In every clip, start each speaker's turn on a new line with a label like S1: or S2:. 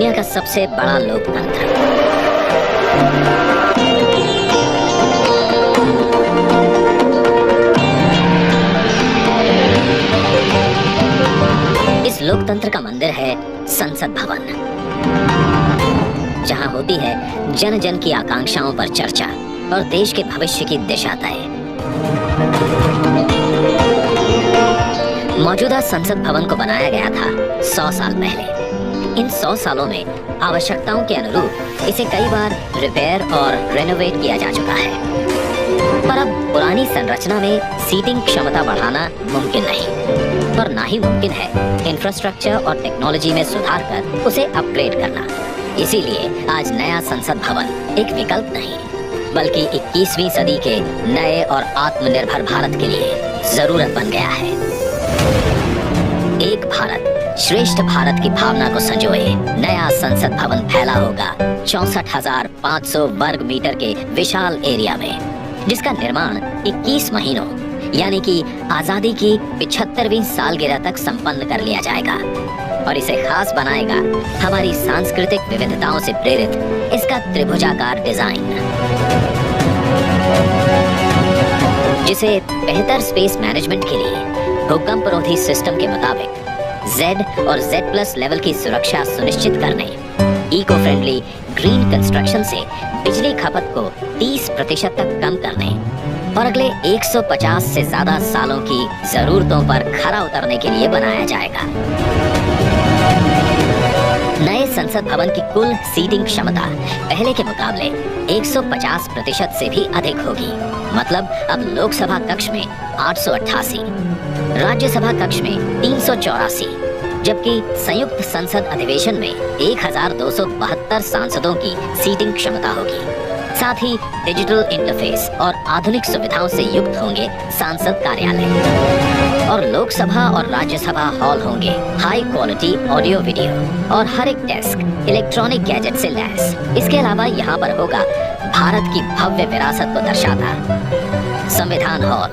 S1: दुनिया का सबसे बड़ा लोकतंत्र। इस लोकतंत्र का मंदिर है संसद भवन, जहां होती है जन जन की आकांक्षाओं पर चर्चा और देश के भविष्य की दिशा तय। मौजूदा संसद भवन को बनाया गया था 100 साल पहले। इन 100 सालों में आवश्यकताओं के अनुरूप इसे कई बार रिपेयर और रेनोवेट किया जा चुका है, पर अब पुरानी संरचना में सीटिंग क्षमता बढ़ाना मुमकिन नहीं और ना ही मुमकिन है इंफ्रास्ट्रक्चर और टेक्नोलॉजी में सुधार कर उसे अपग्रेड करना। इसीलिए आज नया संसद भवन एक विकल्प नहीं, बल्कि 21वीं सदी के नए और आत्मनिर्भर भारत के लिए जरूरत बन गया है। एक भारत श्रेष्ठ भारत की भावना को संजोए नया संसद भवन फैला होगा 64,500 वर्ग मीटर के विशाल एरिया में, जिसका निर्माण 21 महीनों यानी कि आजादी की 75वीं सालगिरह तक संपन्न कर लिया जाएगा और इसे खास बनाएगा हमारी सांस्कृतिक विविधताओं से प्रेरित इसका त्रिभुजाकार डिजाइन, जिसे बेहतर स्पेस मैनेजमेंट के लिए भूकंपरोधी सिस्टम के मुताबिक Z और Z+ लेवल की सुरक्षा सुनिश्चित करने, इको फ्रेंडली ग्रीन कंस्ट्रक्शन से बिजली खपत को 30% तक कम करने और अगले 150 से ज्यादा सालों की जरूरतों पर खरा उतरने के लिए बनाया जाएगा। नए संसद भवन की कुल सीटिंग क्षमता पहले के मुकाबले 150% से भी अधिक होगी। मतलब अब लोकसभा कक्ष में 888, राज्यसभा कक्ष में 384, जबकि संयुक्त संसद अधिवेशन में 1272 सांसदों की सीटिंग क्षमता होगी। साथ ही डिजिटल इंटरफेस और आधुनिक सुविधाओं से युक्त होंगे सांसद कार्यालय और लोकसभा और राज्यसभा हॉल होंगे हाई क्वालिटी ऑडियो वीडियो और हर एक डेस्क इलेक्ट्रॉनिक गैजेट से लैस। इसके अलावा यहाँ पर होगा भारत की भव्य विरासत को दर्शाता संविधान हॉल,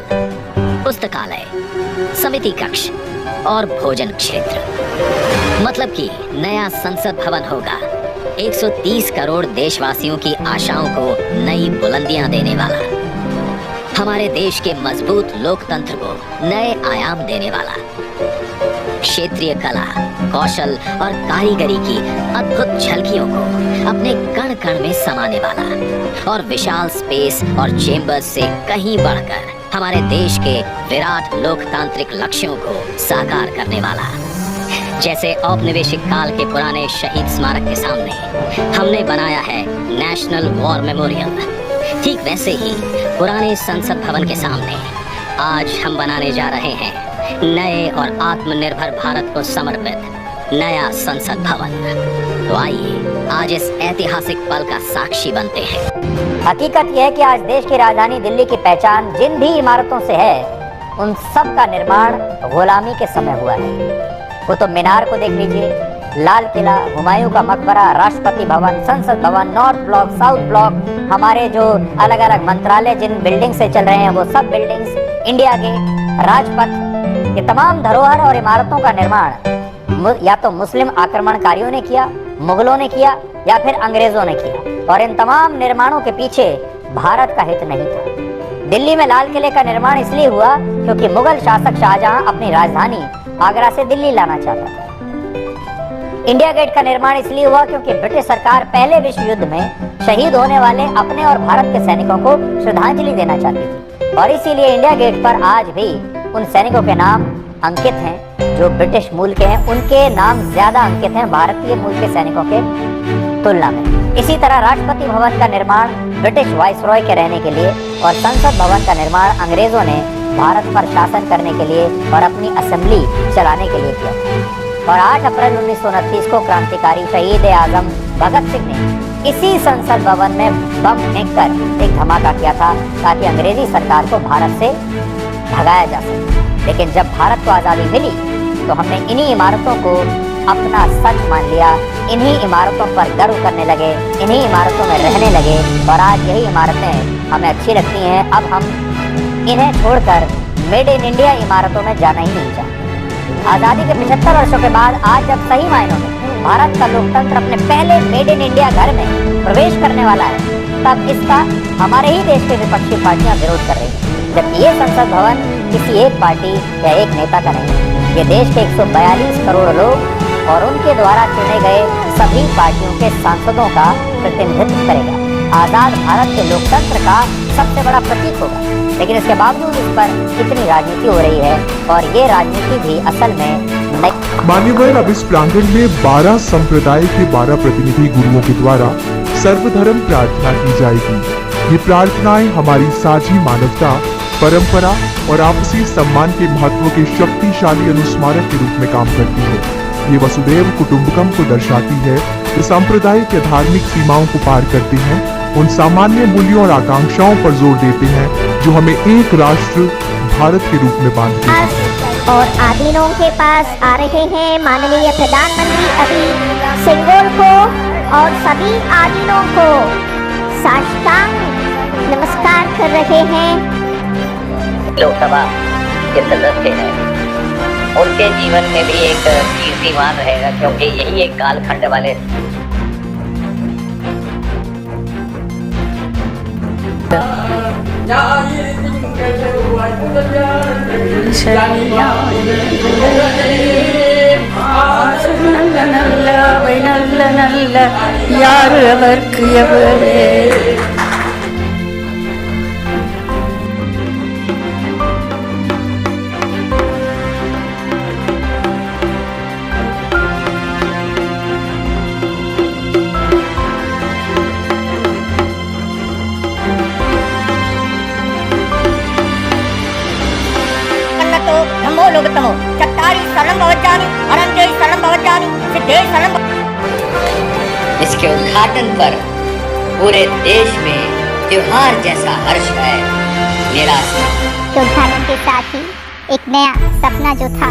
S1: पुस्तकालय, समिति कक्ष और भोजन क्षेत्र। मतलब कि नया संसद भवन होगा 130 करोड़ देशवासियों की आशाओं को नई बुलंदियां देने वाला, हमारे देश के मजबूत लोकतंत्र को नए आयाम देने वाला, क्षेत्रीय कला, कौशल और कारीगरी की अद्भुत झलकियों को अपने कण कण में समाने वाला और विशाल स्पेस और चेम्बर्स से कहीं बढ़कर हमारे देश के विराट लोकतांत्रिक लक्ष्यों को साकार करने वाला। जैसे औपनिवेशिक काल के पुराने शहीद स्मारक के सामने हमने बनाया है नेशनल वॉर मेमोरियल, ठीक वैसे ही पुराने संसद भवन के सामने आज हम बनाने जा रहे हैं नए और आत्मनिर्भर भारत को समर्पित नया संसद भवन। तो आइए आज इस ऐतिहासिक पल का साक्षी बनते हैं।
S2: हकीकत यह है कि आज देश की राजधानी दिल्ली की पहचान जिन भी इमारतों से है, उन सब का निर्माण गुलामी के समय हुआ है। वो तो मीनार को देख लीजिए, लाल किला, हुमायूं का मकबरा, राष्ट्रपति भवन, संसद भवन, नॉर्थ ब्लॉक, साउथ ब्लॉक, हमारे जो अलग अलग मंत्रालय जिन बिल्डिंग से चल रहे हैं वो सब बिल्डिंग्स, इंडिया गेट, राजपथ, ये तमाम धरोहर और इमारतों का निर्माण या तो मुस्लिम आक्रमणकारियों ने किया, मुगलों ने किया या फिर अंग्रेजों ने किया, और इन तमाम निर्माणों के पीछे भारत का हित नहीं था। दिल्ली में लाल किले का निर्माण इसलिए हुआ क्योंकि मुगल शासक शाहजहां अपनी राजधानी आगरा से दिल्ली लाना चाहता था। इंडिया गेट का निर्माण इसलिए हुआ क्योंकि ब्रिटिश सरकार पहले विश्व युद्ध में शहीद होने वाले अपने और भारत के सैनिकों को श्रद्धांजलि देना चाहती थी, और इसीलिए इंडिया गेट पर आज भी उन सैनिकों के नाम अंकित हैं जो ब्रिटिश मूल के हैं, उनके नाम ज्यादा अंकित हैं भारतीय मूल के सैनिकों के तुलना में। इसी तरह राष्ट्रपति भवन का निर्माण ब्रिटिश वाइसरॉय के रहने के लिए और संसद भवन का निर्माण अंग्रेजों ने भारत पर शासन करने के लिए और अपनी असेंबली चलाने के लिए किया। और 8 अप्रैल 1929 को क्रांतिकारी शहीद आजम भगत सिंह ने इसी संसद भवन में बम फेंककर एक धमाका किया था ताकि अंग्रेजी सरकार को भारत से भगाया जा सके। लेकिन जब भारत को आज़ादी मिली तो हमने इन्हीं इमारतों को अपना सच मान लिया, इन्हीं इमारतों पर गर्व करने लगे, इन्हीं इमारतों में रहने लगे, और आज यही इमारतें हमें अच्छी लगती हैं। अब हम इन्हें छोड़कर मेड इन इंडिया इमारतों में जाना ही नहीं चाहते। आज़ादी के 75 वर्षों के बाद आज जब सही मायनों में भारत का लोकतंत्र अपने पहले मेड इन इंडिया घर में प्रवेश करने वाला है, तब इसका हमारे ही देश के विपक्षी पार्टियां विरोध कर रही हैं। जबकि ये संसद भवन किसी एक पार्टी या एक नेता का नहीं है, ये देश के 142 करोड़ लोग और उनके द्वारा चुने गए सभी पार्टियों के सांसदों का प्रतिनिधित्व करेगा। आजाद भारत के लोकतंत्र का सबसे बड़ा प्रतीक होगा। लेकिन इसके बावजूद इस पर कितनी राजनीति हो रही है, और ये राजनीति भी असल में
S3: मान्यवर अब इस प्रांगण में 12 संप्रदाय के 12 प्रतिनिधि गुरुओं के द्वारा सर्वधर्म प्रार्थना की जाएगी। ये प्रार्थनाएं हमारी साझी मानवता, परंपरा और आपसी सम्मान के महत्व के शक्तिशाली अनुस्मारक के रूप में काम करती है। ये वसुदैव कुटुंबकम को दर्शाती है। ये सांप्रदायिक या धार्मिक सीमाओं को पार करते हैं, उन सामान्य मूल्यों और आकांक्षाओं पर जोर देते हैं जो हमें एक राष्ट्र भारत के रूप में बांधते हैं।
S4: और आधीनों के पास आ रहे हैं माननीय प्रधानमंत्री अभी सिंगोल को, और सभी आधीनों को साष्टांग नमस्कार कर रहे हैं।
S1: लोकसभा के सदस्य हैं, उनके जीवन में भी एक कीर्तिमान रहेगा, क्योंकि यही एक कालखंड वाले
S5: யாரு அவருக்கு எவரே
S4: नमो लोकतमो चत्तारि शरणं भवजामि अनन्ते शरणं भवजामि सिद्धे शरणं।
S1: इसके उद्घाटन पर पूरे देश में त्योहार जैसा हर्ष है। मेरा
S4: के उद्घाटन के साथ ही एक नया सपना जो था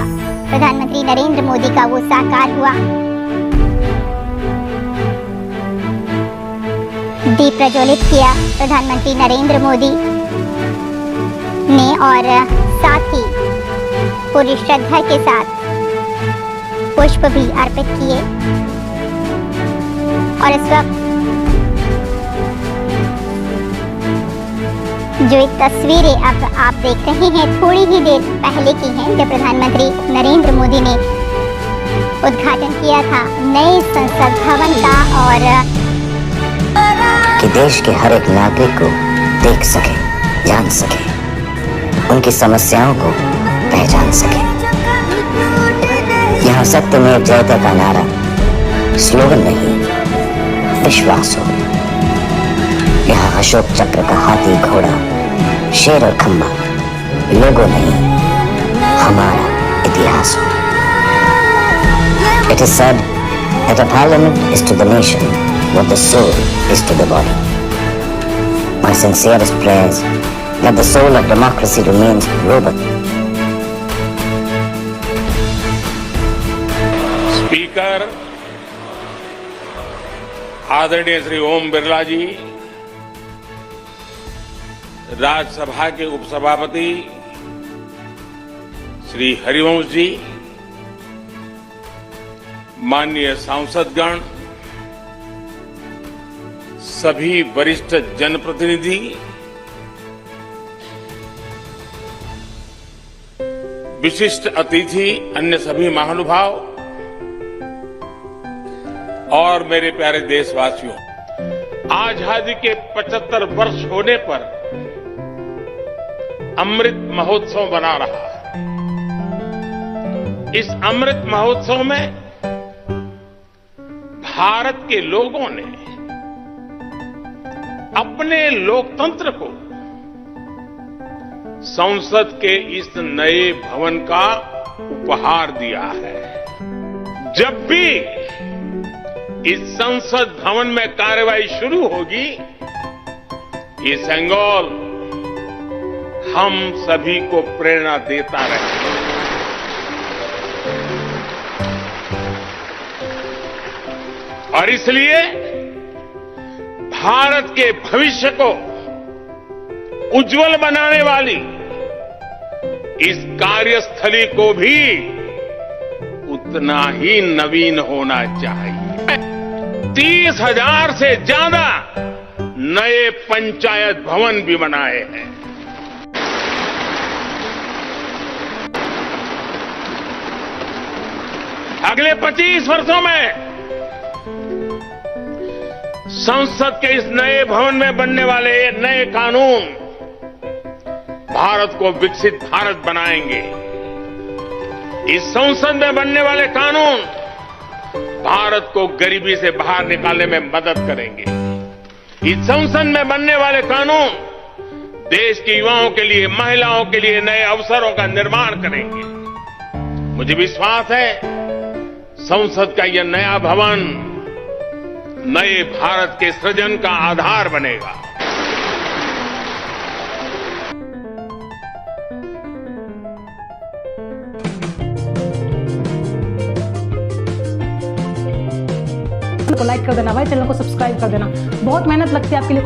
S4: प्रधानमंत्री नरेंद्र मोदी का, वो साकार हुआ। दीप प्रज्वलित किया प्रधानमंत्री नरेंद्र मोदी ने, और साथ ही पूरी श्रद्धा के साथ पुष्प भी अर्पित किए। और इस वक्त जो एक तस्वीरें अब आप देख रहे हैं, थोड़ी ही देर पहले की हैं, जब प्रधानमंत्री नरेंद्र मोदी ने उद्घाटन किया था नए संसद भवन का, और
S2: कि देश के हर एक नागरिक को देख सके, जान सके, उनकी समस्याओं को पहचान सके। यहाँ सत्यमेव जयते का नारा स्लोगन नहीं, विश्वास हो। यहाँ अशोक चक्र का हाथी, घोड़ा, शेर और खम्बा लोगो नहीं, हमारा इतिहास हो। It is said that a parliament is to the nation what the soul is to the body. My sincerest prayers that the soul of democracy remains robust.
S6: Speaker आदरणीय श्री ओम बिरला जी, राज्यसभा के उपसभापति श्री हरिवंश जी, माननीय सांसदगण, सभी वरिष्ठ जनप्रतिनिधि, विशिष्ट अतिथि, अन्य सभी महानुभाव और मेरे प्यारे देशवासियों, आजादी के 75 वर्ष होने पर अमृत महोत्सव मना रहा है। इस अमृत महोत्सव में भारत के लोगों ने अपने लोकतंत्र को संसद के इस नए भवन का उपहार दिया है। जब भी इस संसद भवन में कार्यवाही शुरू होगी, ये सेंगोल हम सभी को प्रेरणा देता रहेगा। और इसलिए भारत के भविष्य को उज्जवल बनाने वाली इस कार्यस्थली को भी उतना ही नवीन होना चाहिए। 30,000 से ज्यादा नए पंचायत भवन भी बनाए हैं। अगले 25 वर्षों में संसद के इस नए भवन में बनने वाले नए कानून भारत को विकसित भारत बनाएंगे। इस संसद में बनने वाले कानून भारत को गरीबी से बाहर निकालने में मदद करेंगे। इस संसद में बनने वाले कानून देश के युवाओं के लिए, महिलाओं के लिए नए अवसरों का निर्माण करेंगे। मुझे विश्वास है संसद का यह नया भवन नए भारत के सृजन का आधार बनेगा।
S7: को लाइक कर देना भाई, चैनल को सब्सक्राइब कर देना। बहुत मेहनत लगती है आपके लिए।